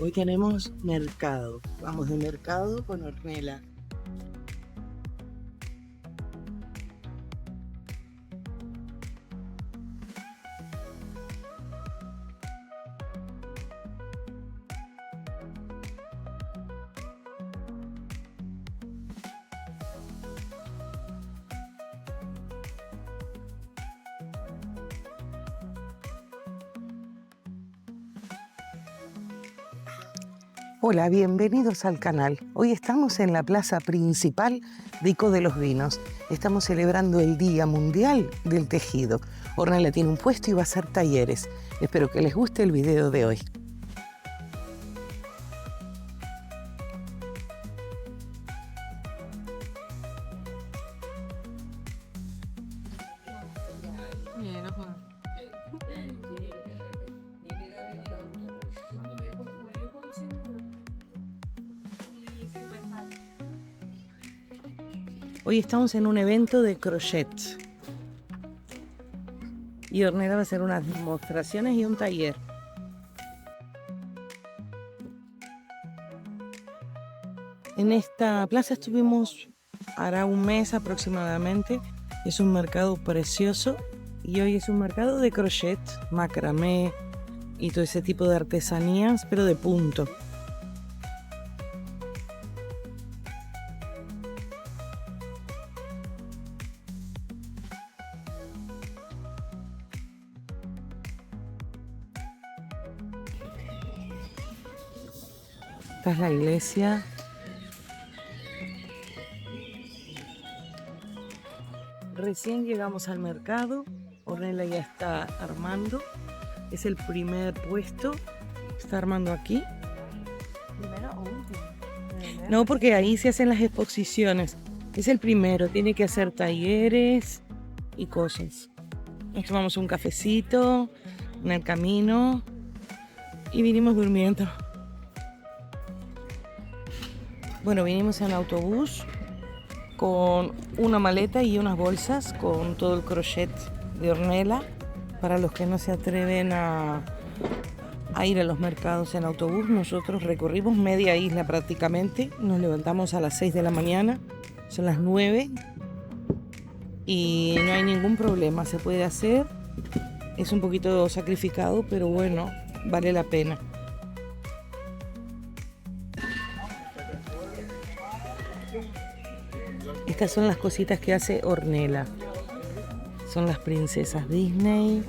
Hoy tenemos mercado. Vamos de mercado con Ornella. Hola, bienvenidos al canal. Hoy estamos en la plaza principal de Ico de los Vinos. Estamos celebrando el Día Mundial del Tejido. Ornella tiene un puesto y va a hacer talleres. Espero que les guste el video de hoy. Hoy estamos en un evento de crochet y Ornella va a hacer unas demostraciones y un taller. En esta plaza estuvimos hará un mes aproximadamente. Es un mercado precioso y hoy es un mercado de crochet, macramé y todo ese tipo de artesanías, pero de punto. Esta es la iglesia. Recién llegamos al mercado. Ornella ya está armando. Es el primer puesto. Está armando aquí. ¿Primero o último? No, porque ahí se hacen las exposiciones. Es el primero. Tiene que hacer talleres y cosas. Nos tomamos un cafecito en el camino y vinimos durmiendo. Bueno, vinimos en autobús con una maleta y unas bolsas con todo el crochet de Ornella. Para los que no se atreven a ir a los mercados en autobús, nosotros recorrimos media isla prácticamente. Nos levantamos a las 6 de la mañana, son las 9 y no hay ningún problema, se puede hacer. Es un poquito sacrificado, pero bueno, vale la pena. Estas son las cositas que hace Ornella. Son las princesas Disney.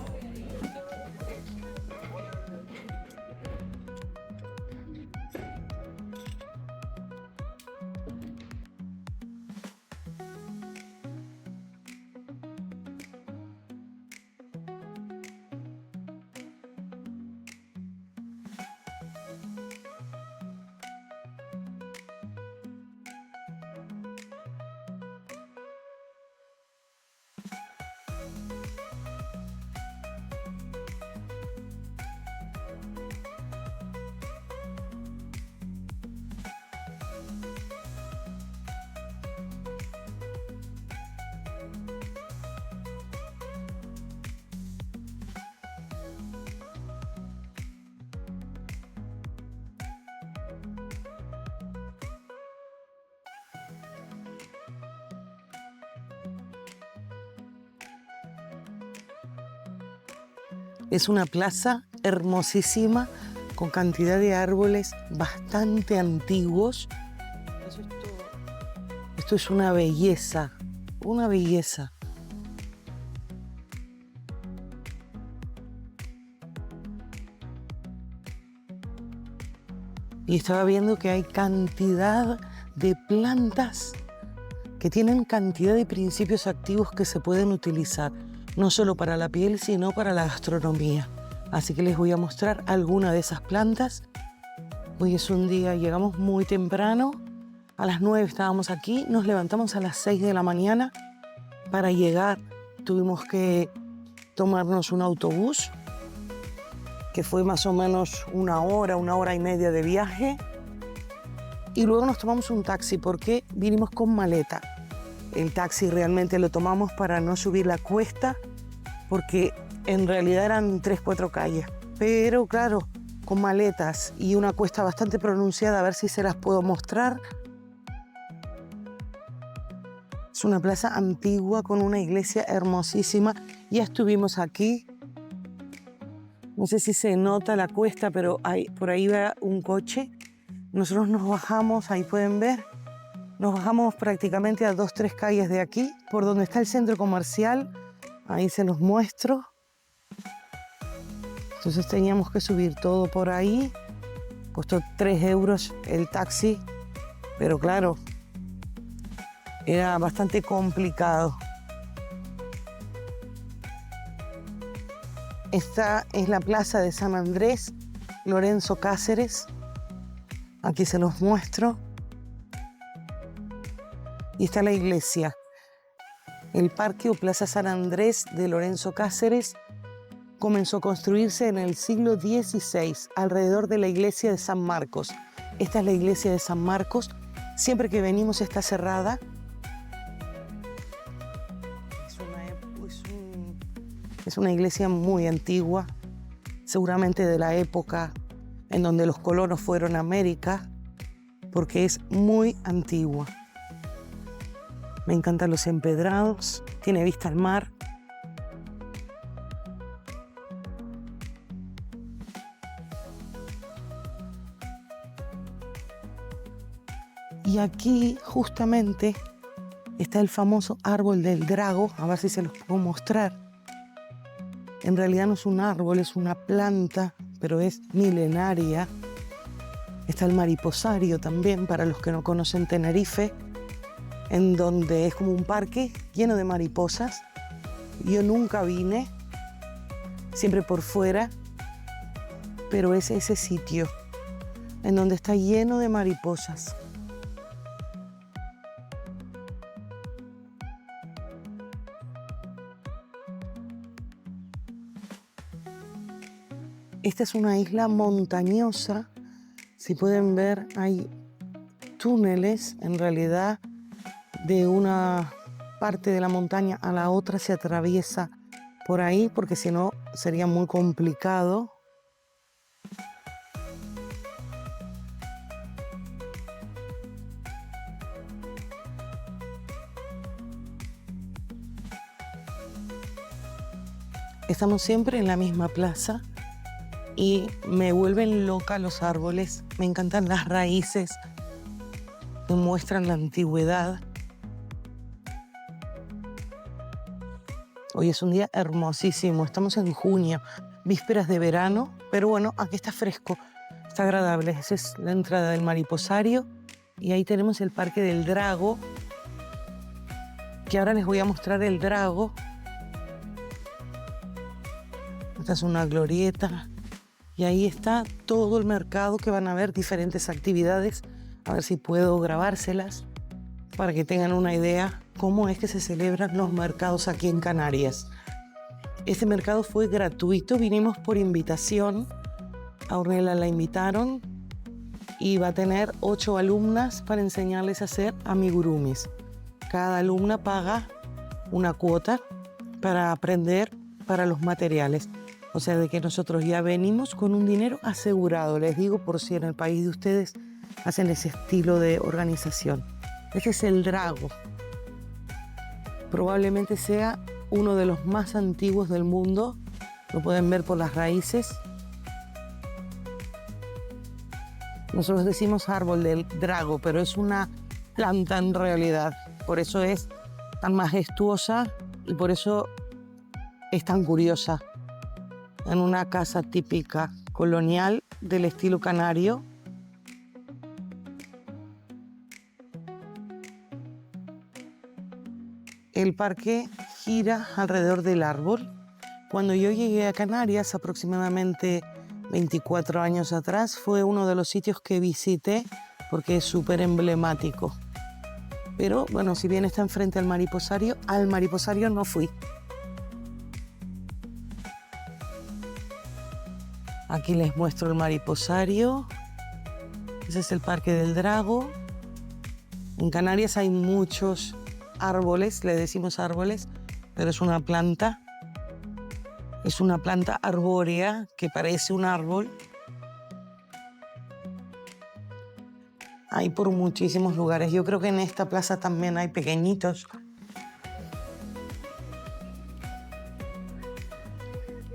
Es una plaza hermosísima con cantidad de árboles bastante antiguos. Eso es todo. Esto es una belleza, una belleza. Y estaba viendo que hay cantidad de plantas que tienen cantidad de principios activos que se pueden utilizar, no solo para la piel, sino para la gastronomía. Así que les voy a mostrar alguna de esas plantas. Hoy es un día, llegamos muy temprano, a las 9 estábamos aquí, nos levantamos a las 6 de la mañana para llegar. Tuvimos que tomarnos un autobús, que fue más o menos una hora y media de viaje. Y luego nos tomamos un taxi porque vinimos con maleta. El taxi realmente lo tomamos para no subir la cuesta, porque en realidad eran 3-4 calles. Pero claro, con maletas y una cuesta bastante pronunciada, a ver si se las puedo mostrar. Es una plaza antigua con una iglesia hermosísima. Ya estuvimos aquí. No sé si se nota la cuesta, pero por ahí va un coche. Nosotros nos bajamos, ahí pueden ver, nos bajamos prácticamente a 2-3 calles de aquí, por donde está el centro comercial. Ahí se los muestro. Entonces teníamos que subir todo por ahí. Costó 3 euros el taxi, pero claro, era bastante complicado. Esta es la plaza de San Andrés, Lorenzo Cáceres. Aquí se los muestro. Y está la iglesia. El parque o Plaza San Andrés de Lorenzo Cáceres comenzó a construirse en el siglo XVI, alrededor de la iglesia de San Marcos. Esta es la iglesia de San Marcos. Siempre que venimos está cerrada. Es una iglesia muy antigua, seguramente de la época en donde los colonos fueron a América, porque es muy antigua. Me encantan los empedrados, tiene vista al mar. Y aquí justamente está el famoso árbol del drago, a ver si se los puedo mostrar. En realidad no es un árbol, es una planta, pero es milenaria. Está el mariposario también, para los que no conocen Tenerife, en donde es como un parque lleno de mariposas. Yo nunca vine, siempre por fuera, pero es ese sitio en donde está lleno de mariposas. Esta es una isla montañosa. Si pueden ver, hay túneles, en realidad, de una parte de la montaña a la otra se atraviesa por ahí, porque si no sería muy complicado. Estamos siempre en la misma plaza. Y me vuelven loca los árboles, me encantan las raíces, me muestran la antigüedad. Hoy es un día hermosísimo, estamos en junio, vísperas de verano, pero bueno, aquí está fresco, está agradable. Esa es la entrada del mariposario y ahí tenemos el Parque del Drago, que ahora les voy a mostrar el drago. Esta es una glorieta. Y ahí está todo el mercado, que van a ver diferentes actividades. A ver si puedo grabárselas para que tengan una idea cómo es que se celebran los mercados aquí en Canarias. Este mercado fue gratuito, vinimos por invitación. A Ornella la invitaron y va a tener 8 alumnas para enseñarles a hacer amigurumis. Cada alumna paga una cuota para aprender para los materiales. O sea, de que nosotros ya venimos con un dinero asegurado. Les digo, por si en el país de ustedes hacen ese estilo de organización. Este es el drago. Probablemente sea uno de los más antiguos del mundo. Lo pueden ver por las raíces. Nosotros decimos árbol del drago, pero es una planta en realidad. Por eso es tan majestuosa y por eso es tan curiosa. En una casa típica colonial del estilo canario. El parque gira alrededor del árbol. Cuando yo llegué a Canarias, aproximadamente 24 años atrás, fue uno de los sitios que visité porque es súper emblemático. Pero bueno, si bien está enfrente al mariposario no fui. Aquí les muestro el mariposario. Ese es el Parque del Drago. En Canarias hay muchos árboles, le decimos árboles, pero es una planta. Es una planta arbórea que parece un árbol. hay por muchísimos lugares. Yo creo que en esta plaza también hay pequeñitos.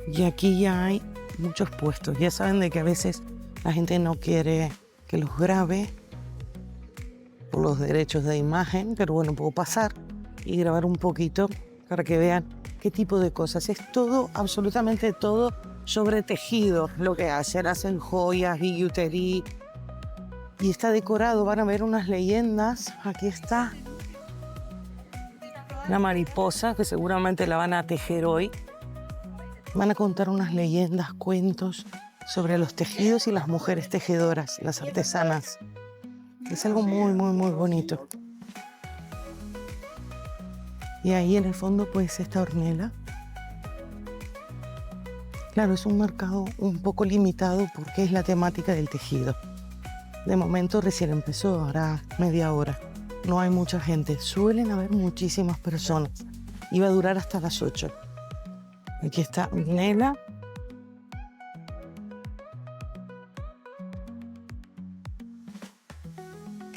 Y aquí ya hay muchos puestos. Ya saben de que a veces la gente no quiere que los grabe por los derechos de imagen, pero bueno, puedo pasar y grabar un poquito para que vean qué tipo de cosas. Es todo, absolutamente todo sobre tejido lo que hacen. Hacen joyas, billutería. Y está decorado, van a ver unas leyendas. Aquí está una mariposa que seguramente la van a tejer hoy. Van a contar unas leyendas, cuentos sobre los tejidos y las mujeres tejedoras, las artesanas. Es algo muy, muy, muy bonito. Y ahí en el fondo pues esta hornela. Claro, es un mercado un poco limitado porque es la temática del tejido. De momento recién empezó, ahora media hora. No hay mucha gente, suelen haber muchísimas personas. Iba a durar hasta las 8. Aquí está hornela.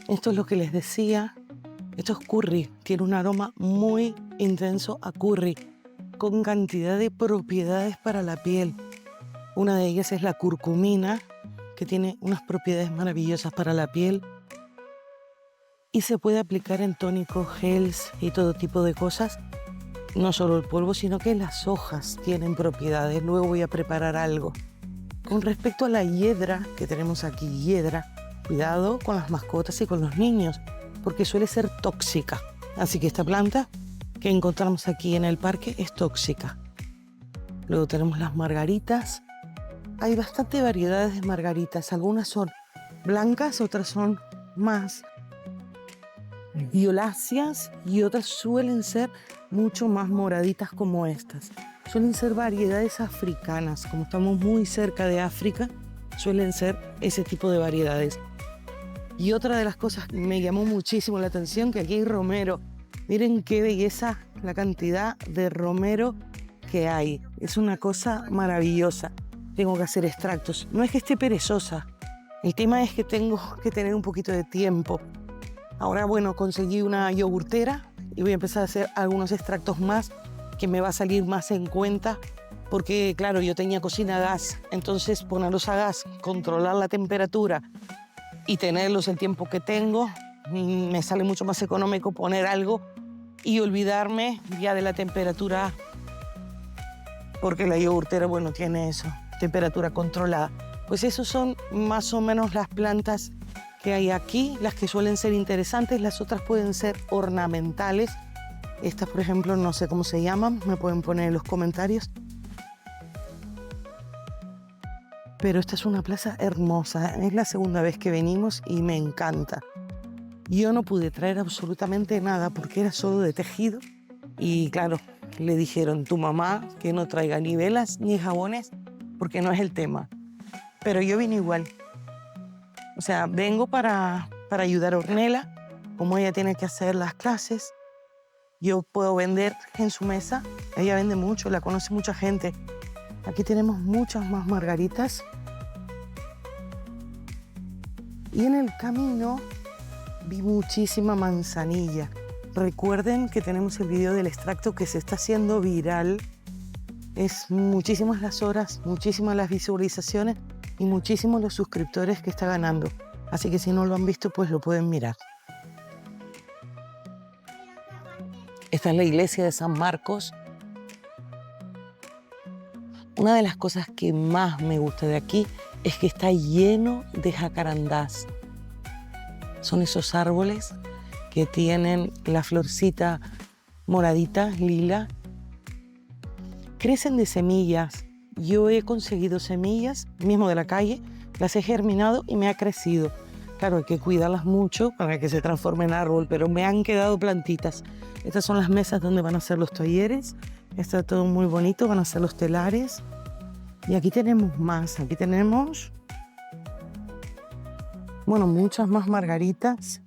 Esto es lo que les decía. Esto es curry, tiene un aroma muy intenso a curry, con cantidad de propiedades para la piel. Una de ellas es la curcumina, que tiene unas propiedades maravillosas para la piel y se puede aplicar en tónicos, gels y todo tipo de cosas. No solo el polvo, sino que las hojas tienen propiedades. Luego voy a preparar algo. Con respecto a la hiedra que tenemos aquí, hiedra, cuidado con las mascotas y con los niños, porque suele ser tóxica. Así que esta planta que encontramos aquí en el parque es tóxica. Luego tenemos las margaritas. Hay bastante variedades de margaritas. Algunas son blancas, otras son más violáceas y otras suelen ser mucho más moraditas como estas. Suelen ser variedades africanas. Como estamos muy cerca de África, suelen ser ese tipo de variedades. Y otra de las cosas que me llamó muchísimo la atención, que aquí hay romero. Miren qué belleza la cantidad de romero que hay. Es una cosa maravillosa. Tengo que hacer extractos. No es que esté perezosa. El tema es que tengo que tener un poquito de tiempo. Ahora, bueno, conseguí una yogurtera y voy a empezar a hacer algunos extractos más que me va a salir más en cuenta porque, claro, yo tenía cocina a gas. Entonces, ponerlos a gas, controlar la temperatura y tenerlos el tiempo que tengo, me sale mucho más económico poner algo y olvidarme ya de la temperatura porque la yogurtera, bueno, tiene eso, temperatura controlada. Pues esos son más o menos las plantas que hay aquí, las que suelen ser interesantes. Las otras pueden ser ornamentales. Estas, por ejemplo, no sé cómo se llaman, me pueden poner en los comentarios. Pero esta es una plaza hermosa, es la segunda vez que venimos y me encanta. Yo no pude traer absolutamente nada porque era solo de tejido. Y claro, le dijeron, tu mamá que no traiga ni velas ni jabones porque no es el tema. Pero yo vine igual. O sea, vengo para ayudar a Ornella, como ella tiene que hacer las clases. Yo puedo vender en su mesa. Ella vende mucho, la conoce mucha gente. Aquí tenemos muchas más margaritas. Y en el camino vi muchísima manzanilla. Recuerden que tenemos el video del extracto que se está haciendo viral. Es muchísimas las horas, muchísimas las visualizaciones y muchísimos los suscriptores que está ganando. Así que si no lo han visto, pues lo pueden mirar. Esta es la iglesia de San Marcos. Una de las cosas que más me gusta de aquí es que está lleno de jacarandás. Son esos árboles que tienen la florcita moradita, lila. Crecen de semillas. Yo he conseguido semillas, mismo de la calle, las he germinado y me ha crecido. Claro, hay que cuidarlas mucho para que se transforme en árbol, pero me han quedado plantitas. Estas son las mesas donde van a ser los talleres. Está todo muy bonito, van a ser los telares. Y aquí tenemos más, aquí tenemos, bueno, muchas más margaritas.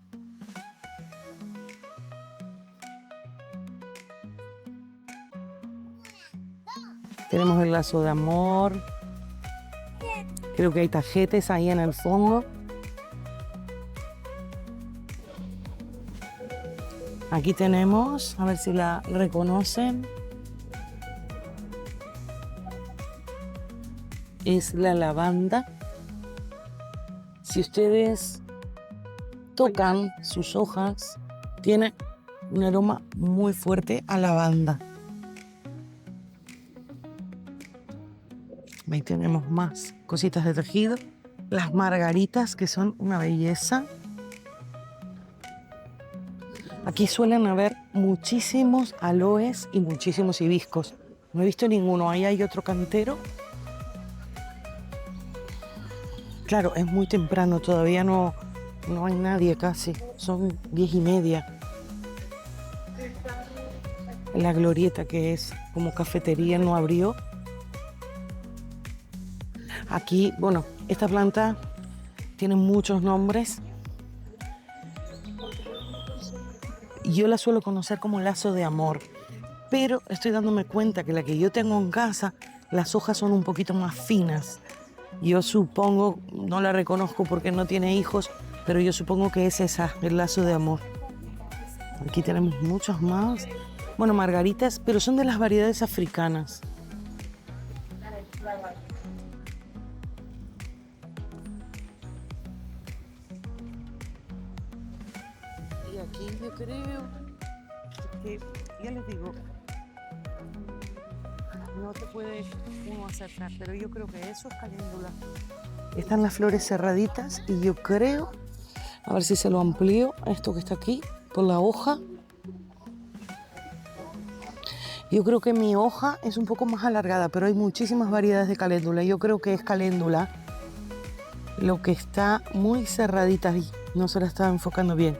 Tenemos el lazo de amor. Creo que hay tajetes ahí en el fondo. Aquí tenemos, a ver si la reconocen. Es la lavanda. Si ustedes tocan sus hojas, tiene un aroma muy fuerte a lavanda. Ahí tenemos más cositas de tejido. Las margaritas, que son una belleza. Aquí suelen haber muchísimos aloes y muchísimos hibiscos. No he visto ninguno. Ahí hay otro cantero. Claro, es muy temprano, todavía no hay nadie casi. Son 10:30. La glorieta, que es como cafetería, no abrió. Aquí, bueno, esta planta tiene muchos nombres. Yo la suelo conocer como lazo de amor, pero estoy dándome cuenta que la que yo tengo en casa, las hojas son un poquito más finas. Yo supongo, no la reconozco porque no tiene hijos, pero yo supongo que es esa, el lazo de amor. Aquí tenemos muchos más. Bueno, margaritas, pero son de las variedades africanas. Y aquí yo creo que, ya les digo, no te puede uno acercar, pero yo creo que eso es caléndula. Están las flores cerraditas y yo creo, a ver si se lo amplío, esto que está aquí, por la hoja. Yo creo que mi hoja es un poco más alargada, pero hay muchísimas variedades de caléndula. Yo creo que es caléndula lo que está muy cerradita ahí. No se la estaba enfocando bien.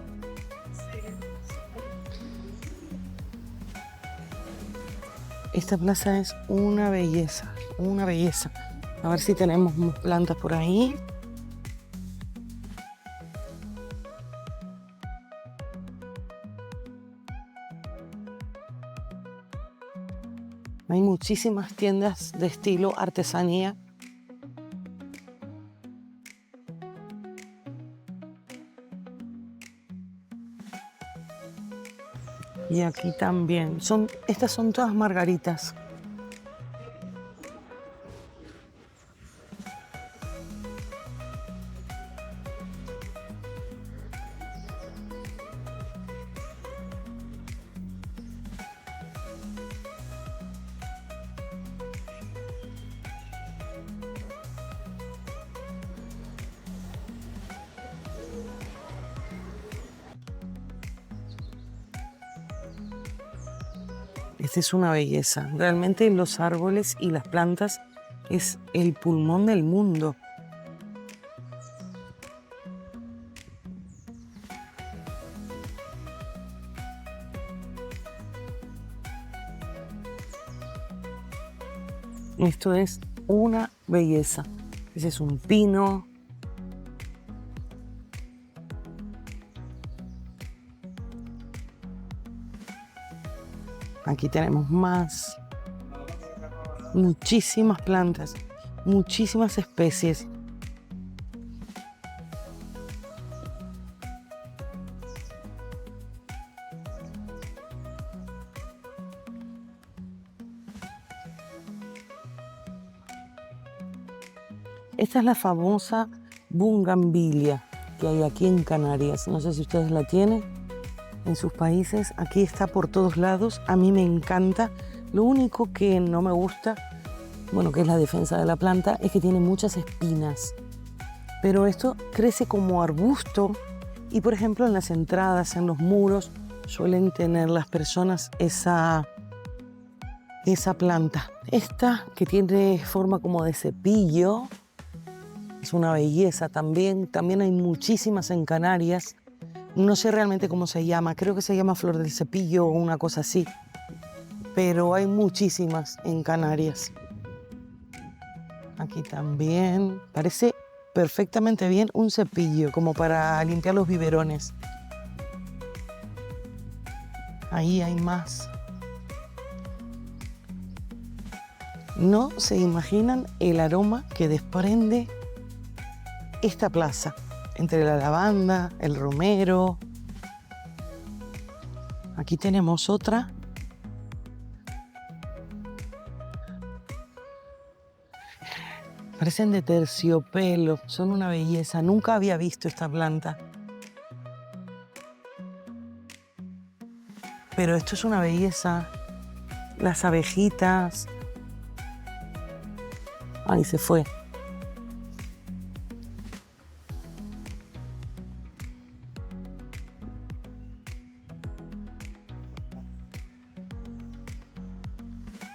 Esta plaza es una belleza, una belleza. A ver si tenemos más plantas por ahí. Hay muchísimas tiendas de estilo artesanía. Y aquí también. Estas son todas margaritas. Esta es una belleza. Realmente los árboles y las plantas es el pulmón del mundo. Esto es una belleza. Ese es un pino. Aquí tenemos más. Muchísimas plantas, muchísimas especies. Esta es la famosa bungambilia que hay aquí en Canarias. No sé si ustedes la tienen en sus países. Aquí está por todos lados. A mí me encanta. Lo único que no me gusta, bueno, que es la defensa de la planta, es que tiene muchas espinas. Pero esto crece como arbusto y, por ejemplo, en las entradas, en los muros, suelen tener las personas esa planta. Esta, que tiene forma como de cepillo, es una belleza también. También hay muchísimas en Canarias. No sé realmente cómo se llama. Creo que se llama flor del cepillo o una cosa así. Pero hay muchísimas en Canarias. Aquí también. Parece perfectamente bien un cepillo, como para limpiar los biberones. Ahí hay más. No se imaginan el aroma que desprende esta plaza, entre la lavanda, el romero. Aquí tenemos otra. Parecen de terciopelo, son una belleza. Nunca había visto esta planta. Pero esto es una belleza. Las abejitas. Ahí se fue.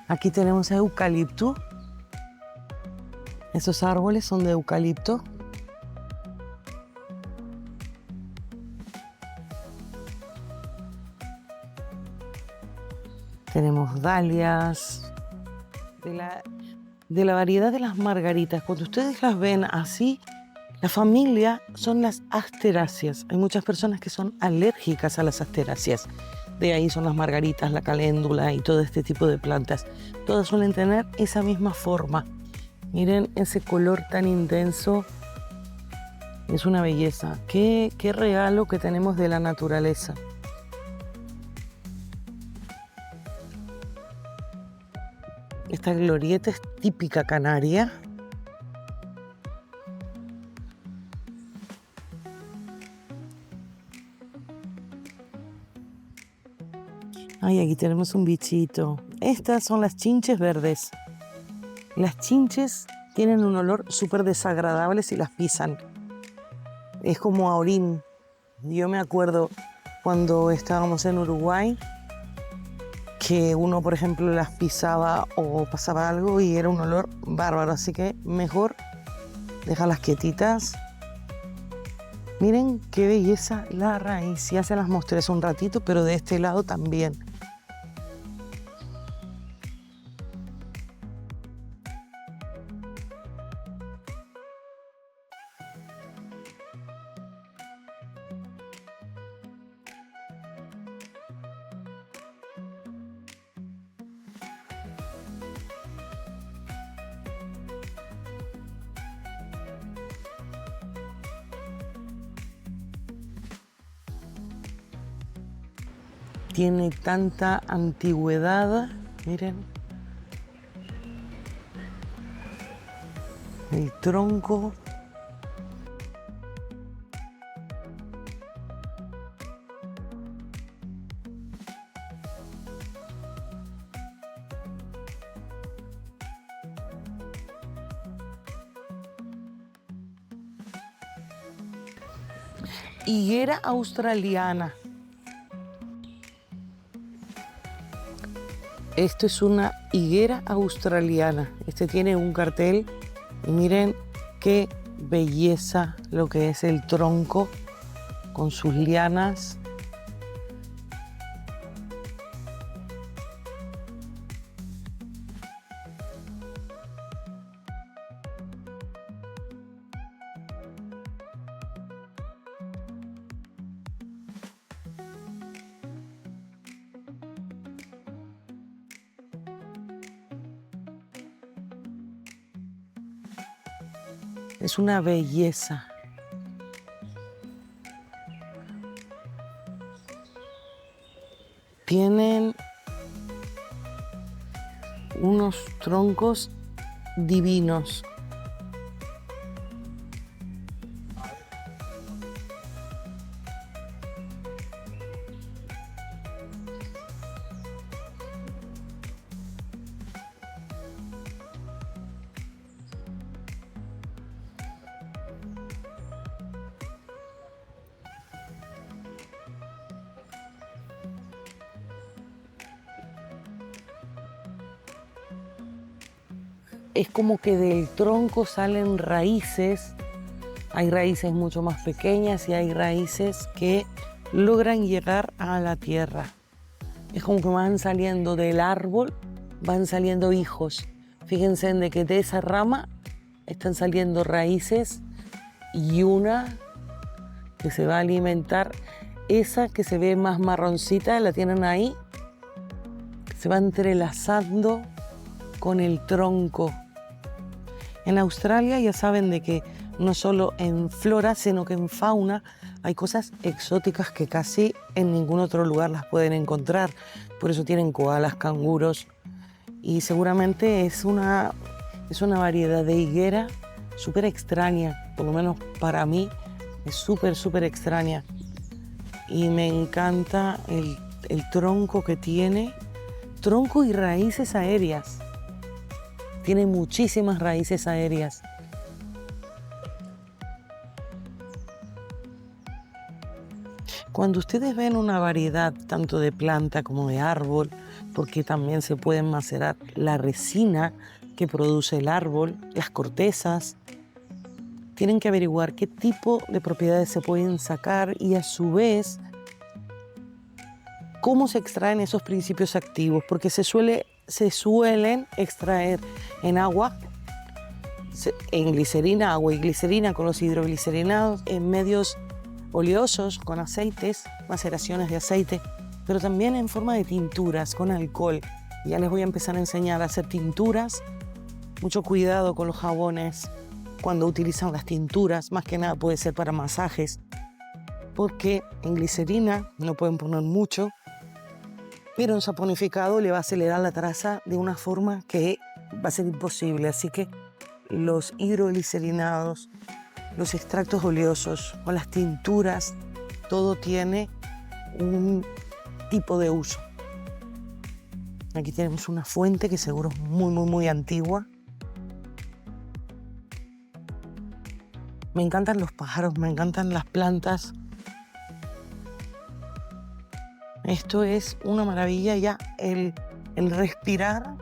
Aquí tenemos eucalipto. Esos árboles son de eucalipto. Tenemos dalias. De la variedad de las margaritas, cuando ustedes las ven así, la familia son las asteráceas. Hay muchas personas que son alérgicas a las asteráceas. De ahí son las margaritas, la caléndula y todo este tipo de plantas. Todas suelen tener esa misma forma. Miren ese color tan intenso. Es una belleza. Qué regalo que tenemos de la naturaleza. Esta glorieta es típica canaria. Ay, aquí tenemos un bichito. Estas son las chinches verdes. Las chinches tienen un olor súper desagradable si las pisan. Es como a orín. Yo me acuerdo cuando estábamos en Uruguay que uno, por ejemplo, las pisaba o pasaba algo y era un olor bárbaro. Así que mejor déjalas quietitas. Miren qué belleza la raíz. Ya se las mostré hace un ratito, pero de este lado también. Tiene tanta antigüedad, miren. El tronco. Higuera australiana. Esto es una higuera australiana. Este tiene un cartel y miren qué belleza lo que es el tronco con sus lianas. Es una belleza. Tienen unos troncos divinos. Es como que del tronco salen raíces. Hay raíces mucho más pequeñas y hay raíces que logran llegar a la tierra. Es como que van saliendo del árbol, van saliendo hijos. Fíjense en de que de esa rama están saliendo raíces y una que se va a alimentar. Esa que se ve más marroncita, la tienen ahí. Se va entrelazando con el tronco. En Australia ya saben de que no solo en flora, sino que en fauna hay cosas exóticas que casi en ningún otro lugar las pueden encontrar. Por eso tienen koalas, canguros, y seguramente es una variedad de higuera súper extraña, por lo menos para mí es súper extraña. Y me encanta el tronco que tiene, tronco y raíces aéreas. Tiene muchísimas raíces aéreas. Cuando ustedes ven una variedad tanto de planta como de árbol, porque también se pueden macerar la resina que produce el árbol, las cortezas, tienen que averiguar qué tipo de propiedades se pueden sacar y a su vez cómo se extraen esos principios activos, porque se suelen extraer en agua, en glicerina, agua y glicerina con los hidroglicerinados, en medios oleosos con aceites, maceraciones de aceite, pero también en forma de tinturas con alcohol. Ya les voy a empezar a enseñar a hacer tinturas. Mucho cuidado con los jabones cuando utilizan las tinturas, más que nada puede ser para masajes, porque en glicerina no pueden poner mucho, pero en saponificado le va a acelerar la traza de una forma que va a ser imposible. Así que los hidroglicerinados, los extractos oleosos o las tinturas, todo tiene un tipo de uso. Aquí tenemos una fuente que seguro es muy antigua. Me encantan los pájaros, me encantan las plantas. Esto es una maravilla ya, el respirar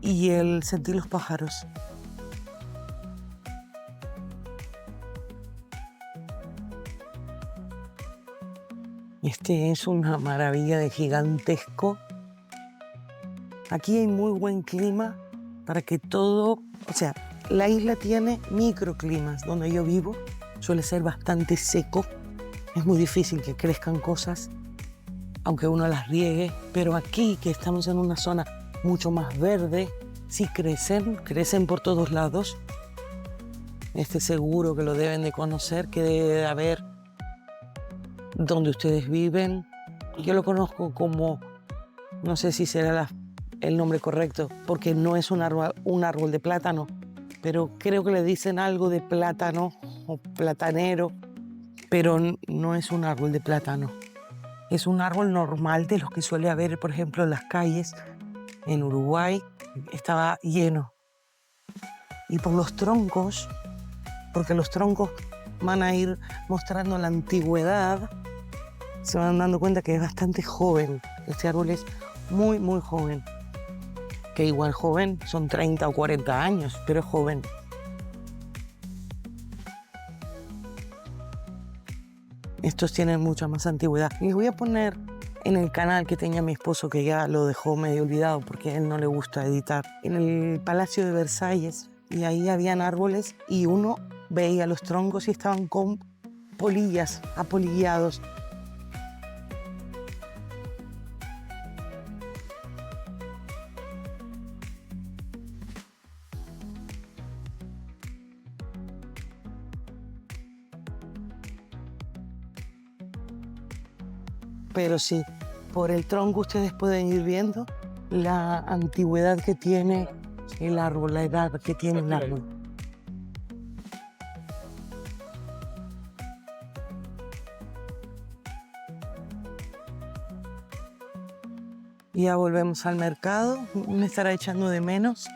y el sentir los pájaros. Este es una maravilla de gigantesco. Aquí hay muy buen clima para que todo, o sea, la isla tiene microclimas. Donde yo vivo suele ser bastante seco. Es muy difícil que crezcan cosas, aunque uno las riegue. Pero aquí, que estamos en una zona mucho más verde, sí crecen por todos lados. Este seguro que lo deben de conocer, que debe de haber donde ustedes viven. Yo lo conozco como, no sé si será el nombre correcto, porque no es un árbol de plátano, pero creo que le dicen algo de plátano o platanero, pero no es un árbol de plátano. Es un árbol normal de los que suele haber, por ejemplo, en las calles. En Uruguay estaba lleno. Y por los troncos, porque los troncos van a ir mostrando la antigüedad, se van dando cuenta que es bastante joven. Este árbol es muy joven. Que igual joven son 30 o 40 años, pero es joven. Estos tienen mucha más antigüedad. Les voy a poner en el canal que tenía mi esposo, que ya lo dejó medio olvidado porque a él no le gusta editar, en el Palacio de Versalles, y ahí habían árboles y uno veía los troncos y estaban con polillas, apolillados. Pero sí, por el tronco ustedes pueden ir viendo la antigüedad que tiene el árbol, la edad que tiene el árbol. Ya volvemos al mercado, me estará echando de menos.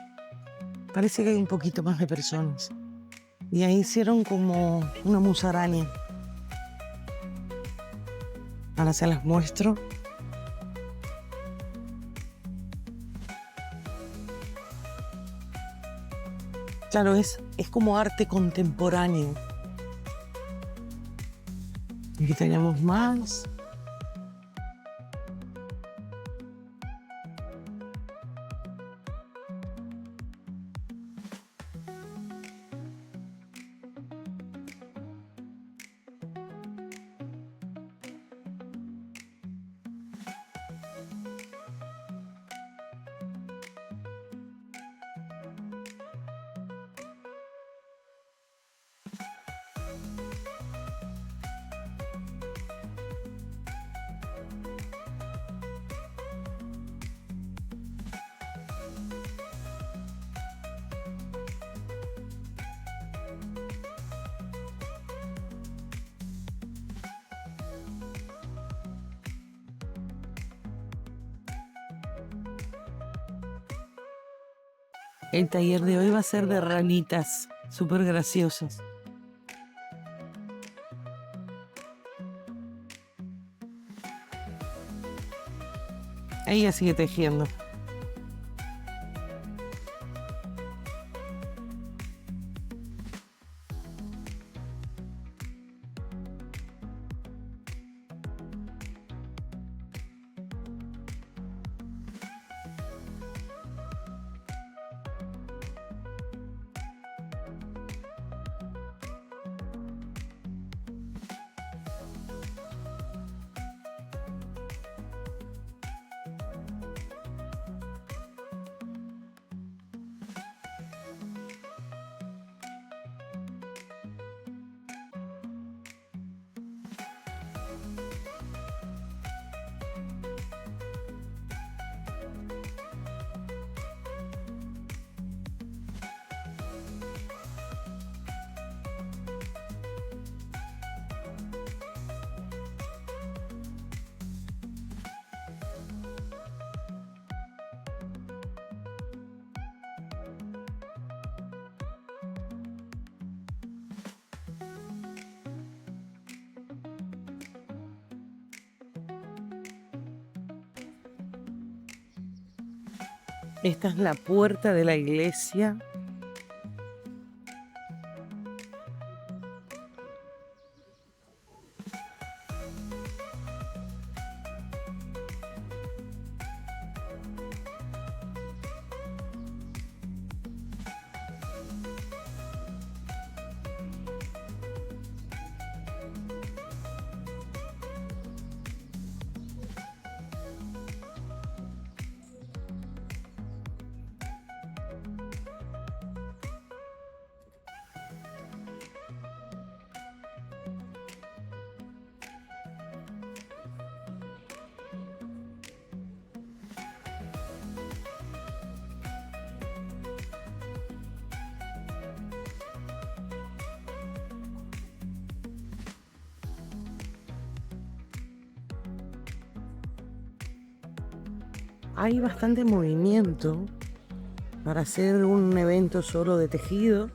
Parece que hay un poquito más de personas. Y ahí hicieron como una musaraña. Ahora se las muestro. Claro, es como arte contemporáneo. Aquí tenemos más. El taller de hoy va a ser de ranitas, súper graciosas. Ella sigue tejiendo. Esta es la puerta de la iglesia. Hay bastante movimiento para hacer un evento solo de tejido.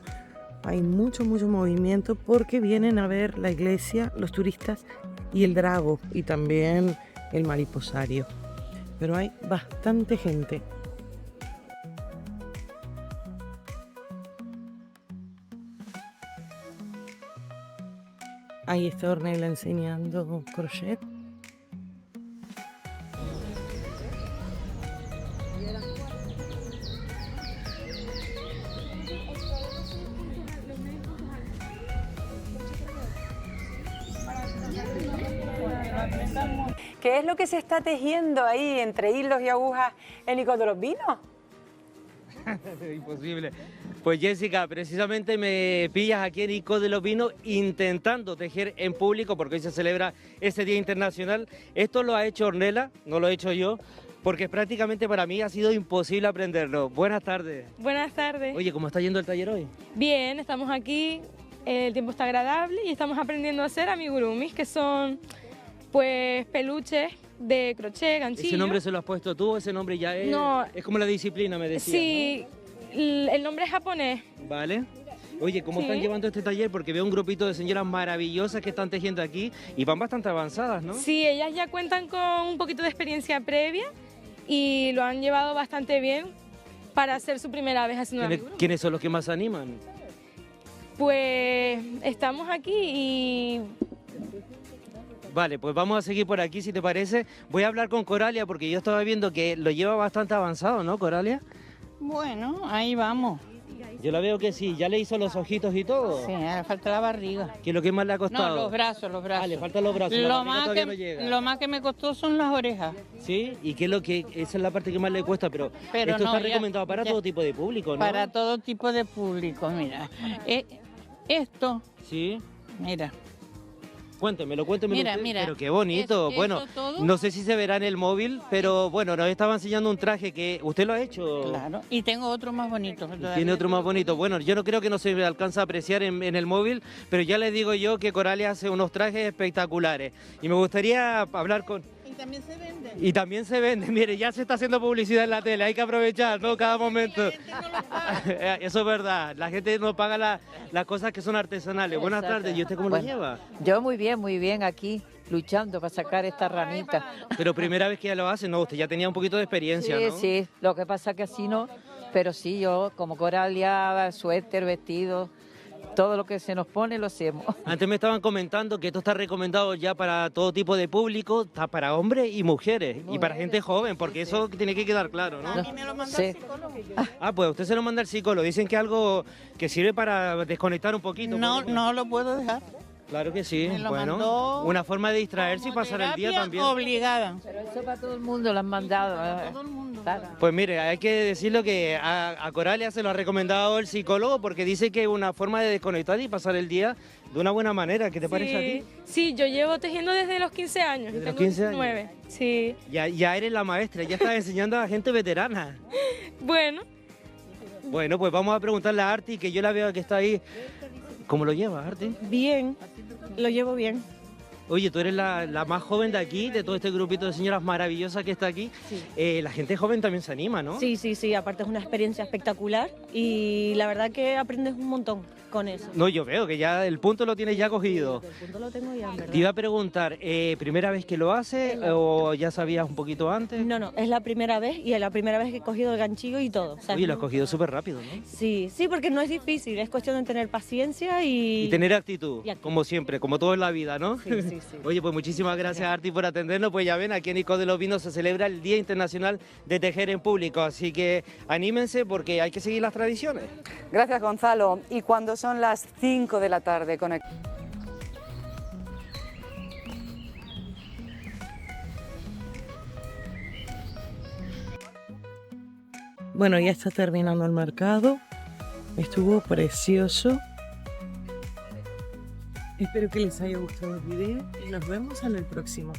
Hay mucho movimiento porque vienen a ver la iglesia, los turistas y el drago y también el mariposario. Pero hay bastante gente. Ahí está Ornella enseñando crochet. ¿Qué es lo que se está tejiendo ahí entre hilos y agujas en Ico de los Vinos? Imposible. Pues Jessica, precisamente me pillas aquí en Ico de los Vinos intentando tejer en público porque hoy se celebra ese Día Internacional. Esto lo ha hecho Ornella, no lo he hecho yo, porque prácticamente para mí ha sido imposible aprenderlo. Buenas tardes. Buenas tardes. Oye, ¿cómo está yendo el taller hoy? Bien, estamos aquí, el tiempo está agradable y estamos aprendiendo a hacer amigurumis, que son pues peluches de crochet, ganchillo. ¿Ese nombre se lo has puesto tú? ¿Ese nombre ya es...? No. Es como la disciplina, me decías, Sí, ¿no? El nombre es japonés. Vale. Oye, ¿cómo Sí. están llevando este taller? Porque veo un grupito de señoras maravillosas que están tejiendo aquí y van bastante avanzadas, ¿no? Sí, ellas ya cuentan con un poquito de experiencia previa y lo han llevado bastante bien para hacer su primera vez haciendo amigurumi. ¿Quiénes son los que más animan? Pues estamos aquí y... Vale, pues vamos a seguir por aquí, si te parece. Voy a hablar con Coralia porque yo estaba viendo que lo lleva bastante avanzado, ¿no, Coralia? Bueno, ahí vamos. Yo la veo que sí, ya le hizo los ojitos y todo. Sí, le falta la barriga. ¿Qué es lo que más le ha costado? No, los brazos, los brazos. Ah, le faltan los brazos, la Lo barriga más, todavía que, no llega. lo más que me costó son las orejas. Sí, y qué es lo que, esa es la parte que más le cuesta, pero, Pero esto no, está ya- recomendado para ya- todo tipo de público, ¿no? Para todo tipo de público, mira. Esto, Sí. mira. Cuéntemelo Mira, usted. mira. Pero qué bonito. Eso Bueno, todo. no sé si se verá en el móvil, pero bueno, nos estaba enseñando un traje que usted lo ha hecho. Claro. Y tengo otro más bonito. Tiene otro más bonito. Bueno, yo no creo que no se alcanza a apreciar en el móvil, pero ya le digo yo que Coralia hace unos trajes espectaculares. Y me gustaría hablar con... también se vende. Y también se vende, mire, ya se está haciendo publicidad en la tele, hay que aprovechar, ¿no? Cada momento. Eso es verdad, la gente no paga las cosas que son artesanales. Buenas tardes, ¿y usted cómo lo lleva? Yo muy bien, aquí luchando para sacar esta ranita. Pero primera vez que ya lo hace, ¿no? Usted ya tenía un poquito de experiencia, Sí, ¿no? sí, lo que pasa que así no, pero sí, yo como Coralia, suéter, vestido, todo lo que se nos pone lo hacemos. Antes me estaban comentando que esto está recomendado ya para todo tipo de público, está para hombres y mujeres, y para gente joven, porque eso tiene que quedar claro, ¿no? A mí me lo mandó Sí. el psicólogo. Ah, pues usted se lo manda al psicólogo, dicen que es algo que sirve para desconectar un poquito. No, no lo puedo dejar. Claro que sí, Me lo bueno, mandó una forma de distraerse y Como pasar el día terapia también. obligada. Pero eso para todo el mundo lo han mandado. Todo el mundo. Claro. Pues mire, hay que decirlo que a Coralia se lo ha recomendado el psicólogo porque dice que es una forma de desconectar y pasar el día de una buena manera. ¿Qué te parece a ti? Sí, yo llevo tejiendo desde los 15 años. ¿Desde los tengo 15 años? 19. Sí. Ya eres la maestra, ya estás enseñando a gente veterana. Bueno, Bueno, pues vamos a preguntarle a Arti, que yo la veo que está ahí. ¿Cómo lo llevas, Arti? Bien, lo llevo bien. Oye, tú eres la más joven de aquí, de todo este grupito de señoras maravillosas que está aquí. La gente joven también se anima, ¿no? Sí, aparte es una experiencia espectacular y la verdad que aprendes un montón con eso. No, yo veo que ya el punto lo tienes ya cogido. El punto lo tengo ya, en verdad. Te iba a preguntar, ¿primera vez que lo hace o ya sabías un poquito antes? No, es la primera vez y es la primera vez que he cogido el ganchillo y todo. ¿sabes? Oye, lo has cogido súper rápido, ¿no? Sí, porque no es difícil, es cuestión de tener paciencia y... Y tener actitud, Y actitud. como siempre, como todo en la vida, ¿no? Sí. Oye, pues muchísimas gracias, Arti, por atendernos. Pues ya ven, aquí en Ico de los Vinos se celebra el Día Internacional de Tejer en Público, así que anímense porque hay que seguir las tradiciones. Gracias, Gonzalo. Y cuando son las 5 de la tarde, Bueno, ya está terminando el mercado. Estuvo precioso. Espero que les haya gustado el video y nos vemos en el próximo.